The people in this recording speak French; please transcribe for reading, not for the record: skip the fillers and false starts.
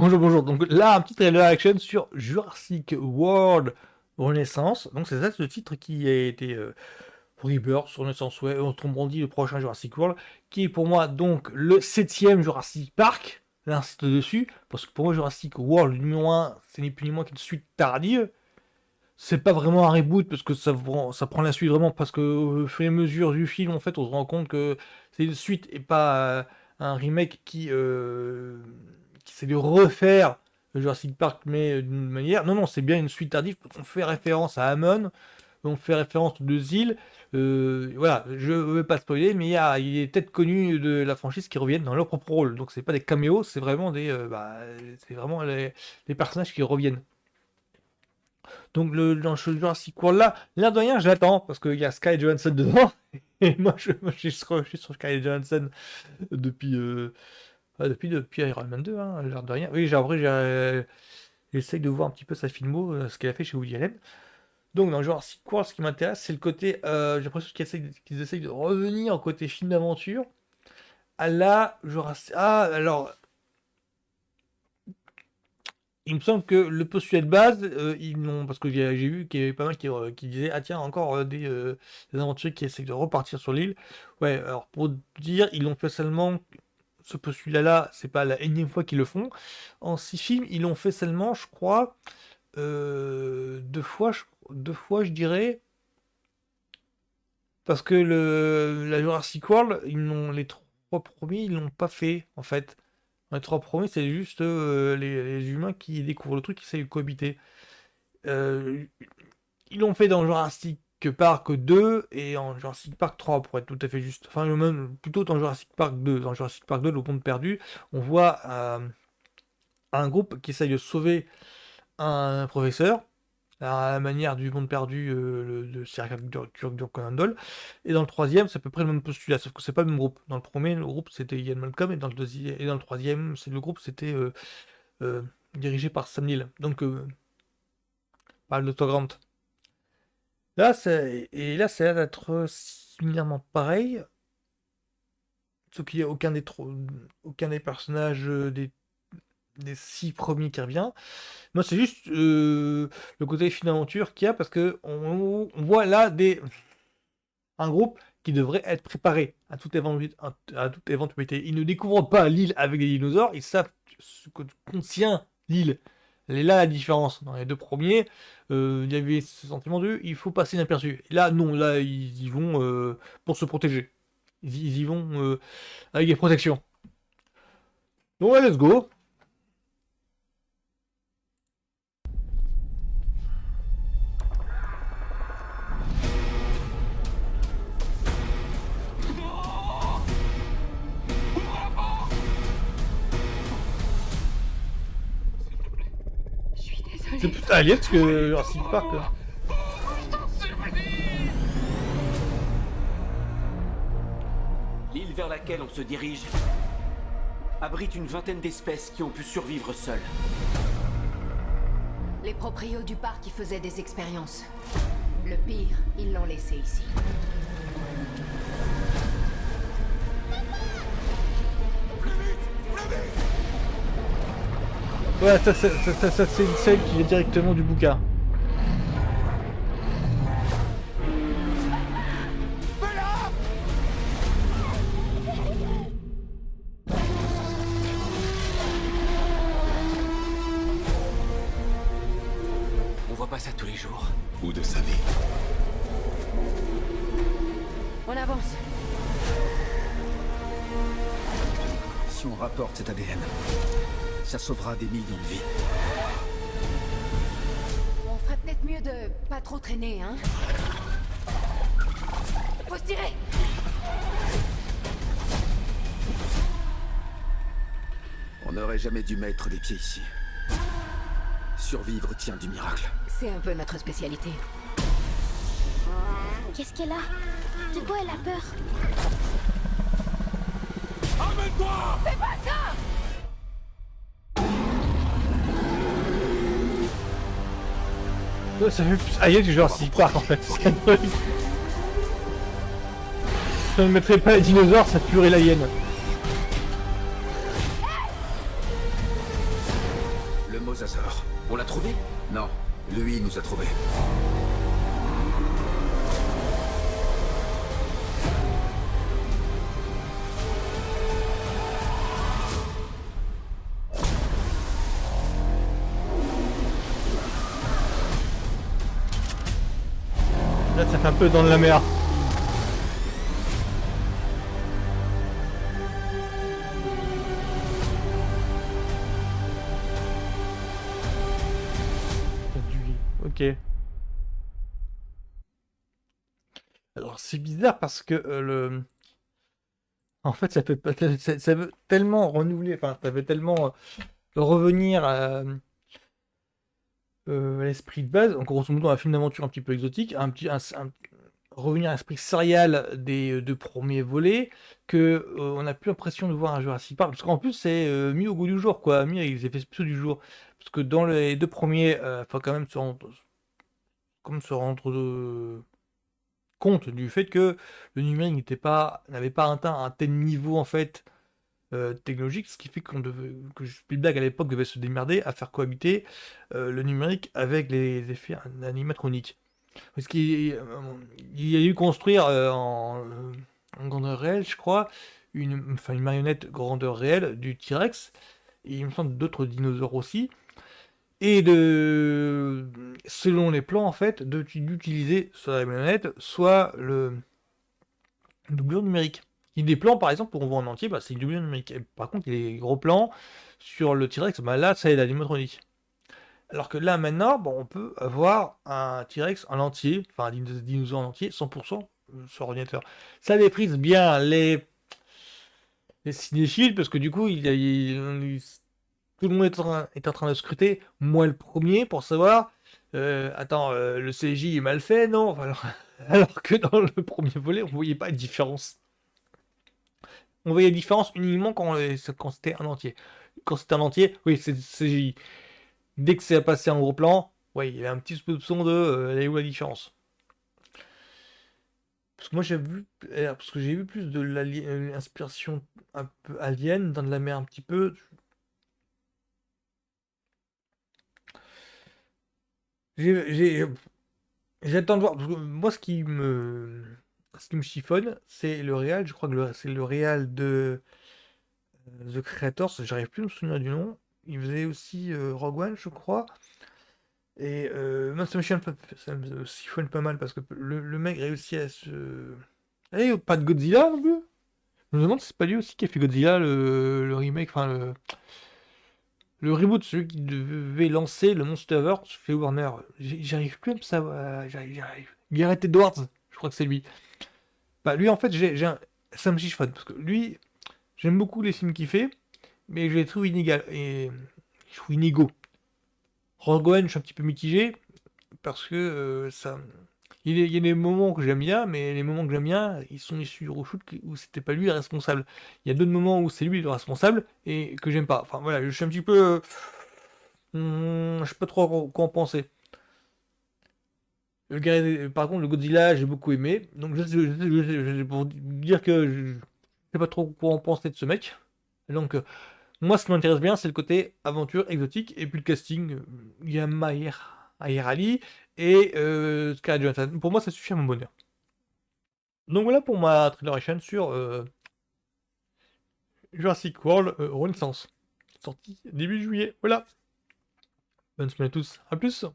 Bonjour, bonjour. Donc là, un petit trailer action sur Jurassic World Renaissance. Donc c'est ça ce titre qui a été Rebirth sur Renaissance, ouais, autrement dit le prochain Jurassic World, qui est pour moi donc le 7ème Jurassic Park. J'insiste dessus, parce que pour moi Jurassic World numéro 1, c'est ni plus ni moins qu'une suite tardive. C'est pas vraiment un reboot, parce que ça prend la suite vraiment, parce que au fur et à mesure du film, en fait, on se rend compte que c'est une suite et pas un remake qui essaie de refaire le Jurassic Park, mais d'une manière. Non, non, c'est bien une suite tardive. On fait référence à Hammond, on fait référence aux deux îles. Voilà, je veux pas spoiler, mais il est peut-être connu de la franchise qui reviennent dans leur propre rôle. Donc c'est pas des caméos, c'est vraiment c'est vraiment les personnages qui reviennent. Donc dans ce Jurassic World là, l'air de rien, je l'attends parce qu'il y a Sky Johansson dedans. Et moi, je suis sur Sky Johansson depuis, depuis Iron Man 2, hein, l'air de rien. Oui, j'essaye de voir un petit peu sa filmo, ce qu'elle a fait chez Woody Allen. Donc dans Jurassic World, ce qui m'intéresse, c'est le côté, j'ai l'impression qu'ils essayent de revenir au côté film d'aventure. À la Jurassic... Ah, alors, il me semble que le postulat de base, ils n'ont... Parce que j'ai vu qu'il y avait pas mal qui disaient, ah tiens, encore des aventuriers qui essayent de repartir sur l'île. Ouais, alors pour dire, ils l'ont fait seulement... Ce postulat-là, c'est pas la énième fois qu'ils le font. En 6 films, ils l'ont fait seulement, je crois, 2 fois, 2 fois, je dirais. Parce que la Jurassic World, les 3 premiers, ils l'ont pas fait, en fait. Les 3 premiers, c'est juste les humains qui découvrent le truc, qui essayent de cohabiter. Euh, Ils l'ont fait dans Jurassic Park 2 et en Jurassic Park 3, pour être tout à fait juste. Enfin, même plutôt dans Jurassic Park 2. Dans Jurassic Park 2, le monde perdu, on voit un groupe qui essaye de sauver un professeur à la manière du monde perdu de Sir Arthur Conan Doyle. Et dans le troisième, c'est à peu près le même postulat, sauf que c'est pas le même groupe. Dans le premier, le groupe c'était Ian Malcolm, et dans le deuxième, et dans le troisième, le groupe c'était dirigé par Sam Neill, donc par le Dr. Grant. Là, ça a l'air d'être similairement pareil, sauf qu'il n'y a aucun des personnages des 6 premiers qui revient. Moi, c'est juste le côté film d'aventure qu'il y a, parce que on voit là un groupe qui devrait être préparé à toute éventualité. Ils ne découvrent pas l'île avec des dinosaures, ils savent ce que contient l'île. Elle est là la différence. Dans les 2 premiers, il y avait ce sentiment de il faut passer inaperçu. Et là, non, là, ils y vont pour se protéger. Ils y vont avec des protections. Donc, ouais, let's go. Je suis désolée. C'est plus alien que Jurassic Park. L'île vers laquelle on se dirige abrite une vingtaine d'espèces qui ont pu survivre seules. Les proprios du parc y faisaient des expériences. Le pire, ils l'ont laissé ici. Ouais, ça, c'est une scène qui vient directement du bouquin. On voit pas ça tous les jours. Ou de sa vie. On avance. Si on rapporte cet ADN, ça sauvera des millions de vies. On ferait peut-être mieux de pas trop traîner, hein? Faut se tirer! On n'aurait jamais dû mettre les pieds ici. Survivre tient du miracle. C'est un peu notre spécialité. Qu'est-ce qu'elle a? De quoi elle a peur? Fais pas ça! Ça fait plus alien que Jurassic Park en fait. C'est un truc. Si on ne mettrait pas les dinosaures, ça tuerait l'alien. trouvés? Non, lui nous a trouvés. Là, ça fait un peu dans de la mer. Ok. Alors, c'est bizarre parce que en fait, ça peut pas, ça veut tellement renouveler, enfin, ça veut tellement revenir à l'esprit de base. En grosso modo, un film d'aventure un petit peu exotique, revenir à l'esprit serial des deux premiers volets, que on n'a plus l'impression de voir un Jurassic Park, parce qu'en plus c'est mis au goût du jour, quoi, mis avec les effets spéciaux du jour. Parce que dans les deux premiers, faut quand même se rendre compte du fait que le numérique n'avait pas atteint un tel niveau en fait technologique, ce qui fait que Spielberg à l'époque devait se démerder à faire cohabiter le numérique avec les effets animatroniques. Parce qu'il a dû construire en grandeur réelle, je crois, enfin, une marionnette grandeur réelle du T-Rex, et il me semble d'autres dinosaures aussi, et selon les plans, en fait, d'utiliser soit la marionnette, soit le doublure numérique. Il y a des plans, par exemple, pour on voit en entier, bah, c'est une doublure numérique. Et par contre, il y a des gros plans sur le T-Rex, bah, là, c'est l'animatronique. Alors que là, maintenant, bon, on peut avoir un T-Rex en entier, enfin un dinosaure en entier, 100% sur ordinateur. Ça méprise bien les cinéphiles, parce que du coup, tout le monde est en train de scruter, moi le premier, pour savoir, attends, le CJ est mal fait, non? Enfin, alors que dans le premier volet, on voyait pas de différence. On voyait la différence uniquement quand c'était un entier. Quand c'était un entier, oui, c'est CGI. Dès que c'est passé en gros plan, ouais, il y avait un petit soupçon de elle est où la différence. Parce que moi parce que j'ai vu plus de l'inspiration un peu alien, dans de la mer un petit peu. J'ai- J'attends de voir. Parce que moi, ce qui me chiffonne, c'est le réal. Je crois que c'est le réal de The Creators. J'arrive plus à me souvenir du nom. Il faisait aussi Rogue One, je crois. Et moi, ça me siphonne pas mal parce que le mec réussit à se. Eh, pas de Godzilla non plus? Je me demande si c'est pas lui aussi qui a fait Godzilla, le remake, enfin le reboot, celui qui devait lancer le Monsterverse fait Warner. J'arrive plus à me savoir. J'arrive. Gareth Edwards, je crois que c'est lui. Bah, lui, en fait, ça me chiffonne parce que lui, j'aime beaucoup les films qu'il fait, mais je les trouve inégal et je trouve inégaux. Rogue One, je suis un petit peu mitigé parce que il y a des moments que j'aime bien, mais les moments que j'aime bien, ils sont issus du reshoot où c'était pas lui le responsable. Il y a d'autres moments où c'est lui le responsable et que j'aime pas. Enfin voilà, je suis un petit peu. Je sais pas trop quoi en penser. Par contre, le Godzilla, j'ai beaucoup aimé. Donc, pour dire que je sais pas trop quoi en penser de ce mec. Et donc, moi, ce qui m'intéresse bien, c'est le côté aventure exotique. Et puis le casting, il y a Maher Ali et Scarlett Johansson. Pour moi, ça suffit à mon bonheur. Donc voilà pour ma traileration sur Jurassic World Renaissance. Sorti début juillet. Voilà. Bonne semaine à tous. À plus.